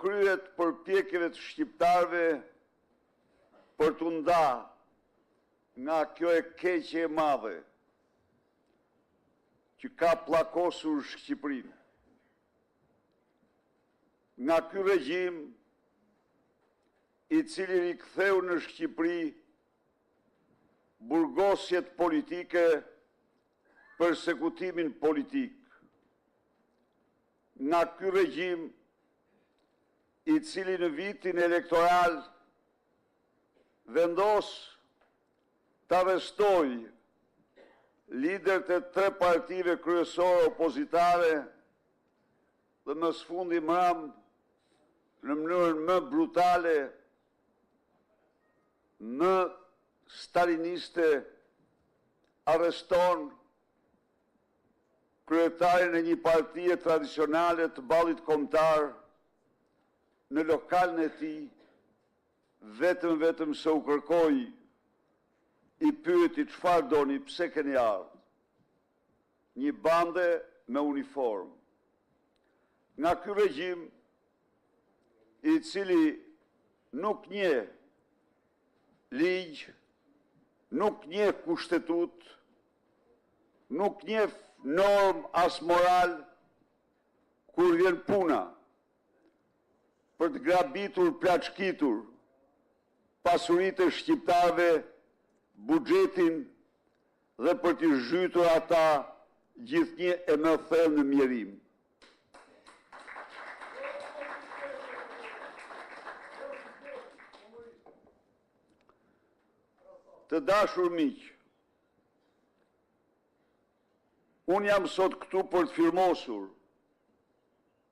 kryet përpjekjeve të shqiptarëve për të nda nga kjo e keqe e madhe që ka pllakosur Shqipërinë. Nga ky regjim i cili riktheu në Shqipëri burgosjet politike, persekutimin politik. Nga ky regjim i cili në vitin elektoral vendos të arrestoj liderët e 3 partive kryesore opozitare dhe më së fundi mram në mënyrën më brutale, më staliniste, arreston kryetarin e një partie tradicionale të ballit kombëtar në lokalin e tij, vetëm se u kërkoi, i pyeti çfarë doni, pse keni ardhur. Një bande me uniformë. Nga ky regjim i cili nuk njeh ligj, nuk njeh kushtetut, nuk njeh norm as moral, kur vjen puna për të grabitur, plaçkitur pasuritë e shqiptarëve, buxhetin dhe për të zhytur ata gjithnjë e më thellë në mjerim. Të dashur miq, unë jam sot këtu për të firmosur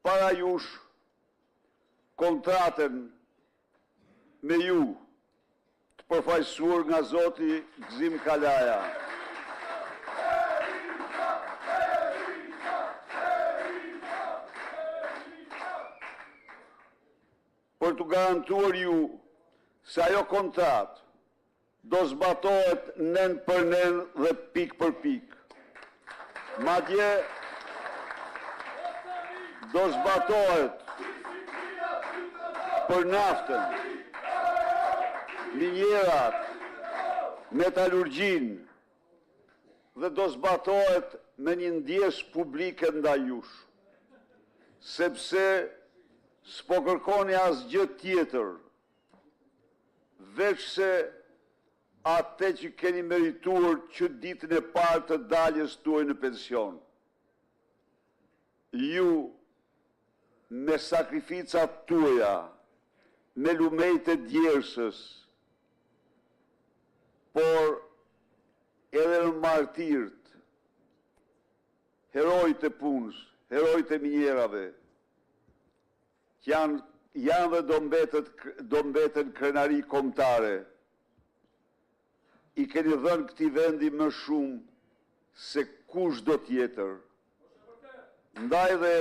para jush kontratën me ju, të përfaqësuar nga Zoti Gzim Kalaja. Për të garantuar ju se ajo kontratë do zbatohet nen për nen dhe pik për pik. Madje do zbatohet për naftën, minjerat, metalurgjin dhe do zbatohet me një ndjesë publike ndaj jush, sepse s'po kërkoni asgjë tjetër, veç se atë që keni merituar që ditën e parë të daljes tuaj në pension. Ju, me sakrificat tuaja, me lumejt e djersës, por edhe në martirt, herojt e punës, herojt e minjerave, që janë dhe do mbeten krenari kombëtare, i keni dhënë këtij vendi më shumë se kushdo tjetër. Ndaj dhe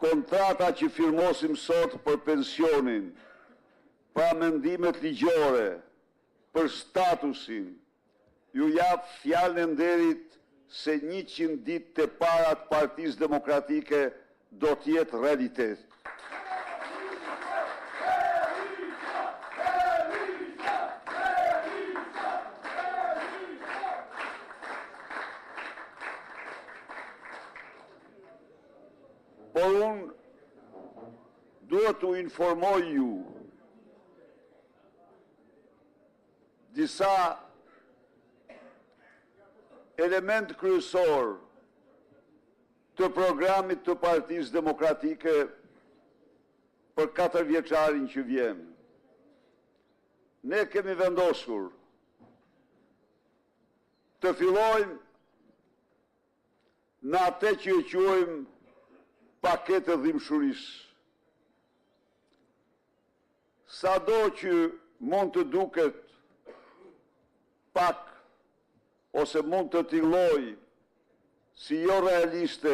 kontrata që firmosim sot për pensionin, pa mendimet ligjore, për statusin, ju jap fjalën e nderit se 100 ditë të para të Partisë Demokratike do të jetë realitet. Por unë duhet t'u informoj ju disa element kryesor të programit të Partisë Demokratike për 4 vjeçarin që vjen. Ne kemi vendosur të fillojmë në atë që e quajmë paketë dhimbshurisë. Sado që mund të duket pak ose mund të tilloj si jo realiste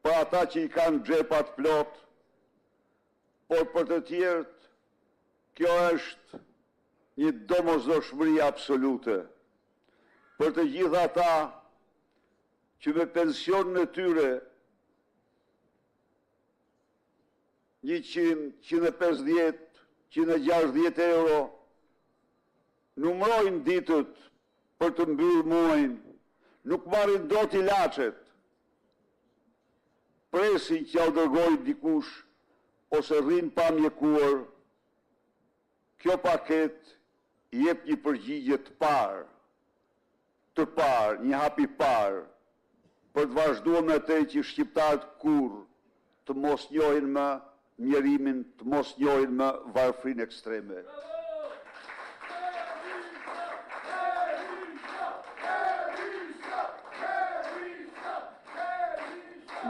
për ata që i kanë xhepat plot, por për të tjerët kjo është një domosdoshmëri absolute. Për të gjithë ata që me pensionin e tyre 100, 150, 160 euro, numrojnë ditët për të mbyllë muajin, nuk marrin dot ilaçet, presin që ja u dërgojnë dikush, ose rrinë pa mjekuar. Kjo paket jep një përgjigje të parë, një hap i parë, për të vazhduar me atë që shqiptarët kur të mos njohin më mjerimin, të mos njohin më varfrinë ekstreme.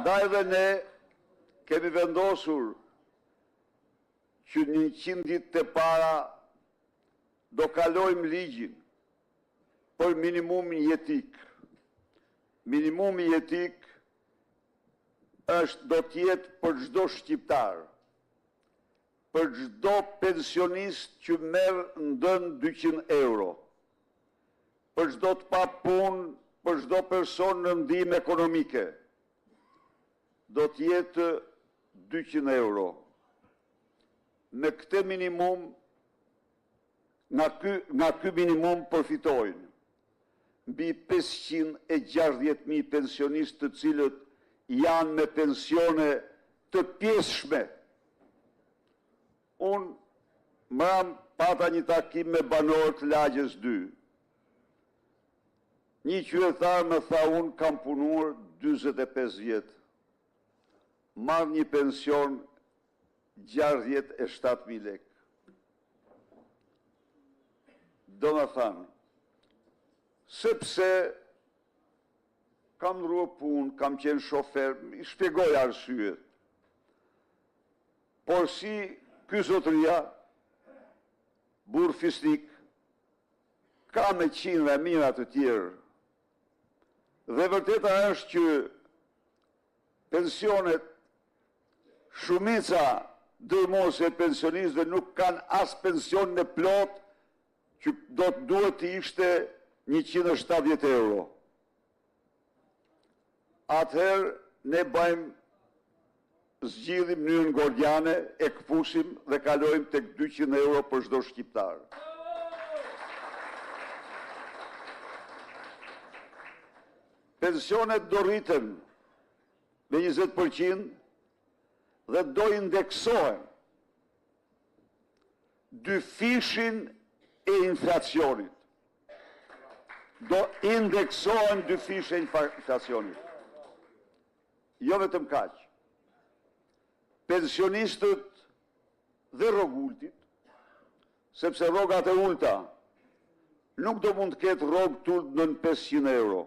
Ndaj dhe ne kemi vendosur që 100 ditë të para do kalojmë ligjin për minimumin jetik. Minimumi jetik do t'jetë për çdo shqiptar, për çdo pensionist që merr ndën 200 euro, për çdo të pa punë, për çdo person në ndihmë ekonomike, do t'jetë 200 euro. Me këtë minimum, nga ky minimum përfitojnë mbi 560.000 pensionistë të cilët janë me pensione të pjesshme. Unë mram pata një takim me banorët Lagjes 2. Një qytetar më tha, unë kam punuar 45 vjet. Marr një pension 67.000 lekë. Do më thanë, sepse kam ndruar punë, kam qenë shofer, i shpjegoj arsyet. Por si ky zotëria, burr fisnik, ka me qindra mijëra të tjerë. Dhe vërteta është që pensionet, shumica dërmose e pensionistëve nuk kanë as pension në plot që duhet të ishte 170 euro. Atëherë ne bëjmë zgjidhim mënyrën gordiane, e këpusim dhe kalojmë tek 200 euro për çdo shqiptar. Pensionet do rriten me 20% dhe do indeksohen dyfishin e inflacionit. Do indeksohen dyfishin e inflacionit. Jo vetëm kaq. Pensionistët dhe rrogultit, sepse rrogat e ulta nuk do mund të ketë rrogë të ulët nën 500 euro.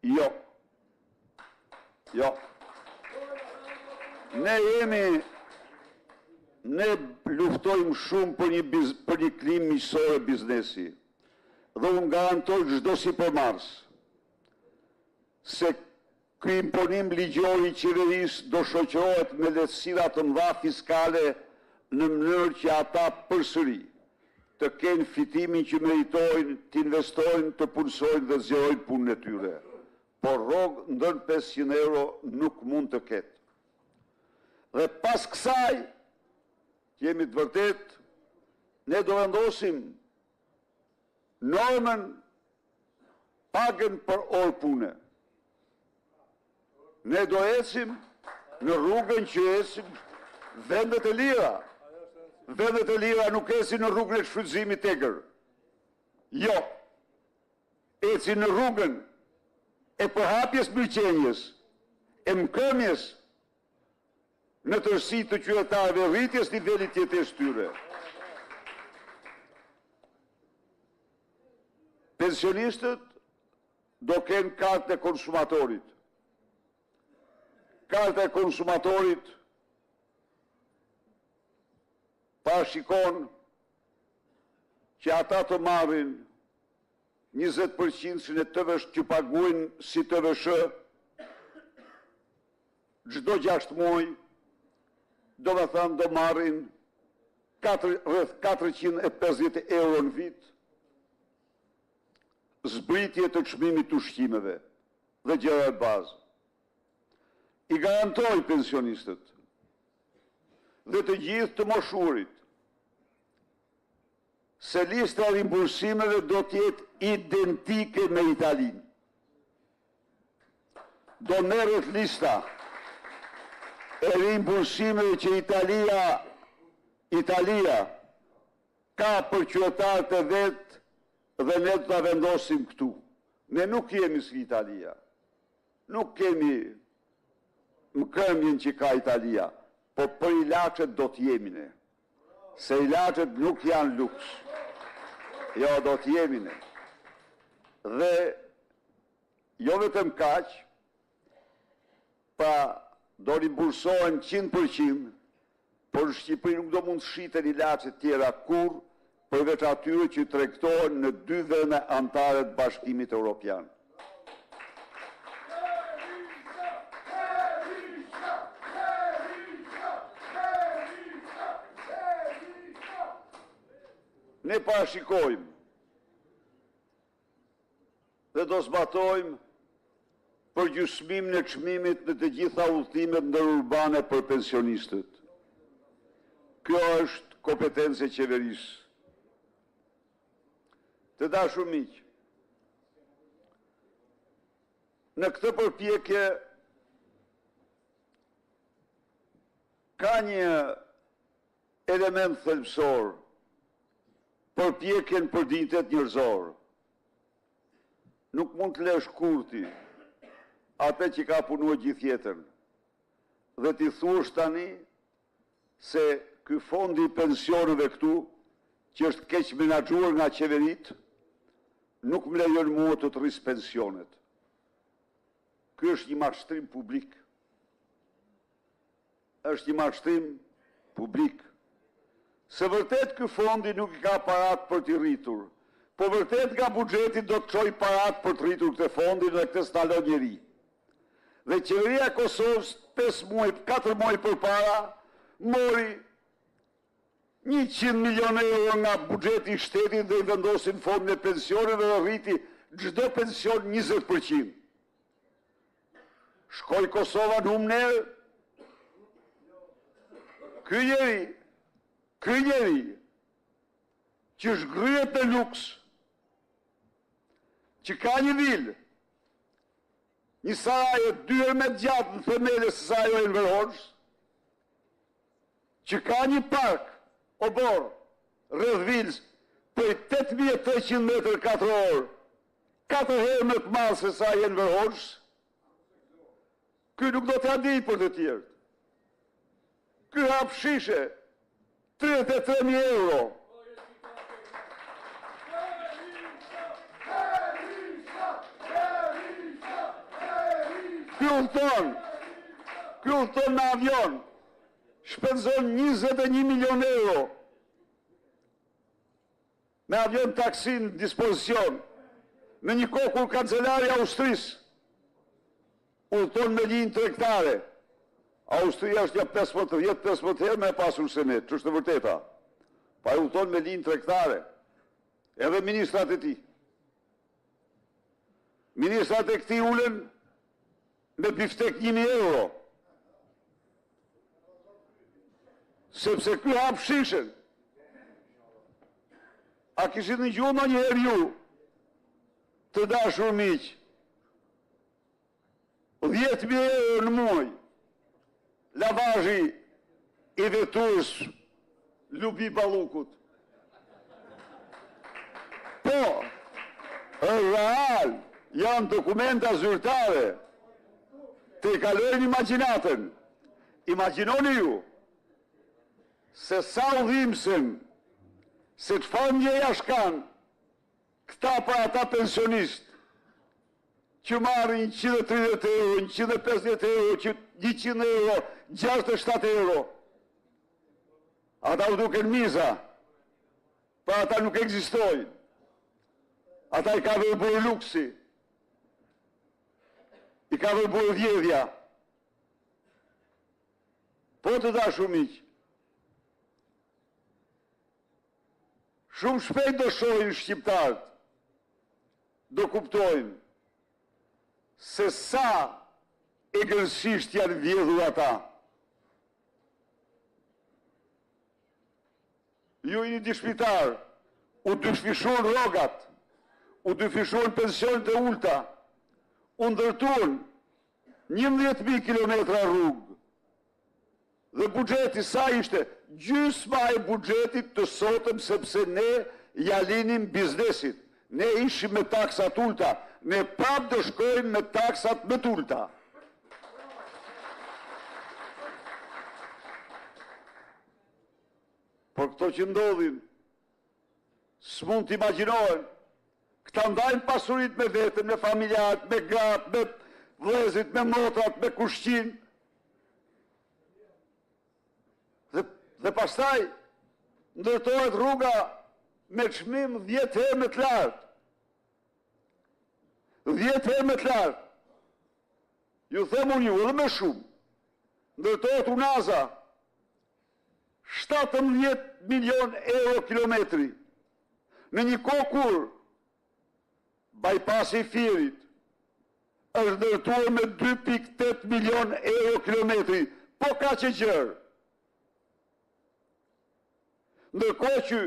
Jo. Jo. Ne luftojmë shumë për një klimë miqësore biznesi. Dhe unë garantoj çdo sipërmarrës se ky imponim ligjor i qeverisë do shoqërohet me lehtësira të mëdha fiskale në mënyrë që ata përsëri të kenë fitimin që meritojnë, të investojnë, të punësojnë dhe zgjerojnë punën e tyre. Por rrogë ndër 500 euro nuk mund të ketë. Dhe pas kësaj, jemi të vërtet, ne do vendosim normën pagën për orë pune. Ne do ecim në rrugën që ecim vendet e lira. Vendet e lira nuk ecin në rrugën e shfrytëzimit egër. Jo. Ecin në rrugën e përhapjes mirëqenies, e mkëmjes në tërësi të qytetarëve, rritjes nivelit jetesë tyre. Pensionistët do kenë kartë e konsumatorit. Karta e konsumatorit parashikon që ata të marrin 20% në TVSH që paguajnë si TVSH çdo 6 muaj, do të thënë do marrin rreth 450 euro në vit, zbritje të çmimit të ushqimeve dhe gjëra të bazë. I garantoj pensionistët dhe të gjithë të moshurit se lista e rimbursimeve do të jetë identike me Italinë. Do merret lista e rimbursimeve që Italia ka për qytetarët e vet dhe ne do ta vendosim këtu. Ne nuk jemi si Italia. Nuk kemi mkëmbjen që ka Italia, po për ilaçet do të jemi ne. Se ilaçet nuk janë luks. Jo, do të jemi ne. Dhe jo vetëm kaq, pa do rimbursohen 100%, por në Shqipëri nuk do mund të shiten ilaçe tjera kur, përveç atyre që tregtohen në 2 vende anëtare të Bashkimit Evropian. Ne parashikojmë dhe do zbatojmë përgjysmimin e çmimit në të gjitha udhëtimet ndërurbane për pensionistët. Kjo është kompetencë e qeverisë. Të dashur miq, në këtë përpjekje ka një element thelbësor, përpjekjen për dinjitet njerëzor. Nuk mund të lësh kurti atë që ka punuar gjithë jetën dhe t'i thuash tani se ky fondi i pensioneve këtu, që është keq menaxhuar nga qeveritë, nuk më lejon mua të rris pensionet. Ky është një mashtrim publik. Është një mashtrim publik. Se vërtet ky fondi nuk i ka parat për t'i rritur, po vërtet nga buxheti do të çojë parat për të rritur këtë fondin dhe këtë stalon njeri. Dhe qeveria e Kosovës 4 muaj përpara mori 100 milion euro nga buxheti i shtetit dhe i vendosin fondin e pensioneve dhe rriti çdo pension 20%. Shkoi Kosova në humner. Ky njeri që shgryhet në luks, që ka një vilë, një saraje 2 herë më të gjatë në themele se sa ajo e Enver Hoxhës, që ka një park obor rreth vilës për 8300 metër katror, 4 herë më të madh se sa ajo e Enver Hoxhës. Ky nuk do t'ia di për të tjerë. Ky hap shishe 33.000 euro. Ky udhton në avion, shpenzon 21 milion euro. Me avion taksi në dispozicion, në një kohë kur kancelari i Austrisë udhton me linjë tregtare. Austria është ja 15 herë me pasur senet, që është e vërteta. Pa e udhton me linjë tregtare. Edhe ministrat e tij. Ministrat e këtij ulen me biftek 1.000 euro. Sepse ky hap shishen. A kishit në gjuhë ndonjëherë ju, të dashur miq, 10.000 euro në muaj, lavazhi i veturës Lubi Ballukut. Po, real, janë dokumenta zyrtare, të i kalojnë imagjinatën. Imagjinoni ju, se sa udhimsen, se çfarë ndjeja shkan këta për ata pensionist, që marrin 130 euro, 150 euro, 100 euro, 67 euro. Ata u duken miza, pa ata nuk ekzistojnë. Ata i ka vërbur luksi, i ka vërbur vjedhja. Po të dashur miq, shumë shpejt do shohin shqiptarët, do kuptojnë se sa egërsisht janë vjedhur ata. ju jeni dishpitar, u dyshfishon rrogat, u dyshfishon pensionet e ulta, u ndërtuan 11.000 kilometra rrugë. Dhe buxheti sa ishte? Gjysma e buxhetit të sotëm, sepse ne ja linim biznesit. Ne ishim me taksat ulta, ne prap do shkojmë me taksat më të ulta. Por këto që ndodhin, s'mund t'imagjinohen, këta ndajnë pasurit me vetën, me familjarët, me gratë, me vëllezrit, me motrat, me kushtin. Dhe pastaj ndërtohet rruga me çmim 10 herë më të lartë. 10 herë më të lartë. Ju them unë ju, edhe më shumë. Ndërtohet unaza 17 milion euro kilometri. Në një kohë kur bypassi i Firit është ndërtuar me 2.8 milion euro kilometri, po ka që gjërë. Ndërkohë që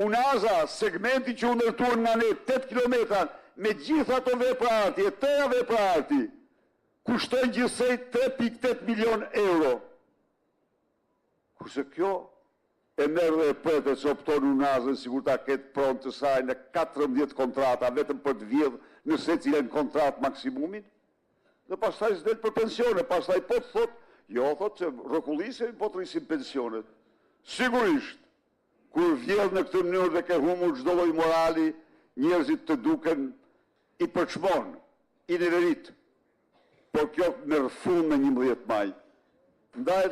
unaza, segmenti që u ndërtuar nga ne 8 kilometra, me gjitha të veprarti, e tëra veprarti, kushtojnë gjithsej 3.8 milion euro. Kurse kjo e merë dhe e përte që opton unazën, sigur ta ketë pronë të saj në 14 kontrata, vetëm për të vjedhë nëse cilën kontratë maksimumin, dhe pastaj s'del për pensione, pastaj po të thot, jo thot që rrokullisin, po të rrisin pensionet. Sigurisht, kur vjedhë në këtë mënyrë dhe ke humur çdo lloj morali, njerëzit të duken i përçmon, i nivelit. Por kjo merr fund në 11 maj. Ndaj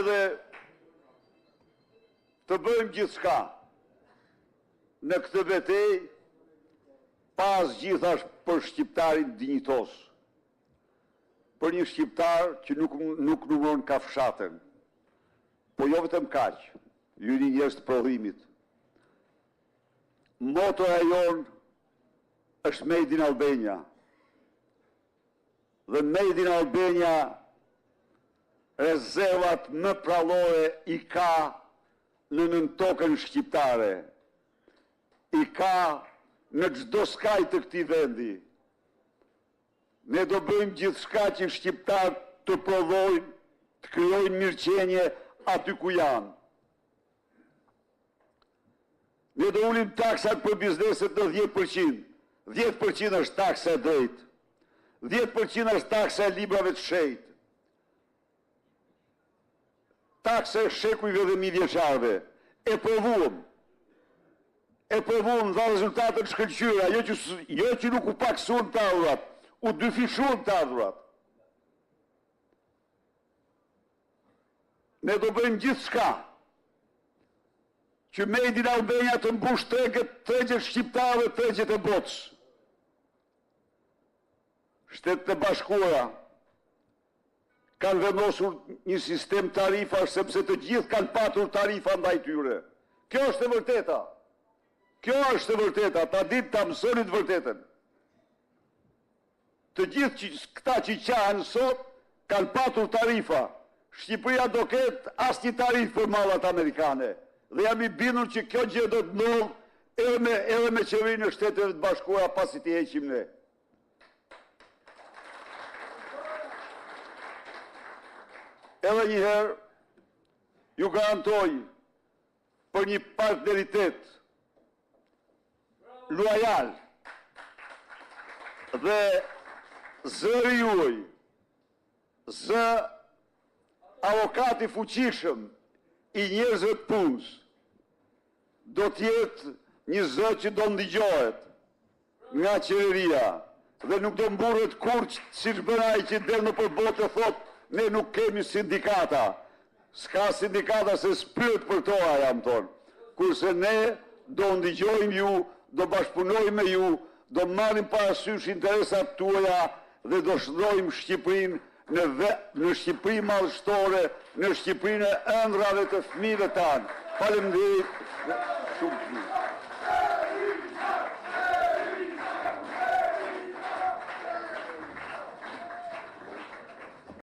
dhe të bëjmë gjithçka në këtë betejë, pas gjithash për shqiptarin dinjitos, për një shqiptar që nuk numëron kafshatën, po jo vetëm kaq, ju jeni njerëz të prodhimit. Motora jon është Made in Albania. Dhe Made in Albania rezervat më prallore i ka në nëntokën shqiptare. I ka në çdo skaj të këtij vendi. Ne do bëjmë gjithçka që shqiptarët të prodhojnë, të krijojnë mirëqenie aty ku janë. Ne do ulim taksat për bizneset në 10%. 10% është taksa e drejtë. 10% është taksa e librave të shenjtë. Taksa e shekujve dhe mijëvjeçarëve. E provuam. Dha rezultate të shkëlqyera, jo që nuk u paksuan të ardhurat, u dyfishuan të ardhurat. Ne do bëjmë gjithçka që Made in Albania të mbush tregjet shqiptare dhe tregjet e botës. Shtetet e Bashkuara kanë vendosur një sistem tarifash sepse të gjithë kanë patur tarifa ndaj tyre. Kjo është e vërteta. Kjo është e vërteta, ta ditë ta mësoni të vërtetën. Të gjithë këta që qahen sot kanë patur tarifa. Shqipëria do ketë asnjë tarifë për mallat amerikane. Dhe jam i bindur që kjo gjë do të ndodhë edhe me qeverinë e Shteteve të Bashkuara pasi t'i heqim ne. Edhe një herë ju garantoj për një partneritet loyal dhe zëri juaj, zë avokati fuqishëm i njerëzve të punës, do t'jetë një zë që do ndigjohet nga qeveria dhe nuk do mburret kurrë siç bën ai që del në përballë të thotë ne nuk kemi sindikata. S'ka sindikata se s'pyet për to jam thonë. Kurse ne do ndigjojmë ju, do bashkëpunojmë me ju, do marrim parasysh interesat tuaja dhe do shndrojmë Shqipërinë në Shqipëri madhështore, në Shqipërinë e ëndrave të fëmijëve tanë. Faleminderit. Shumë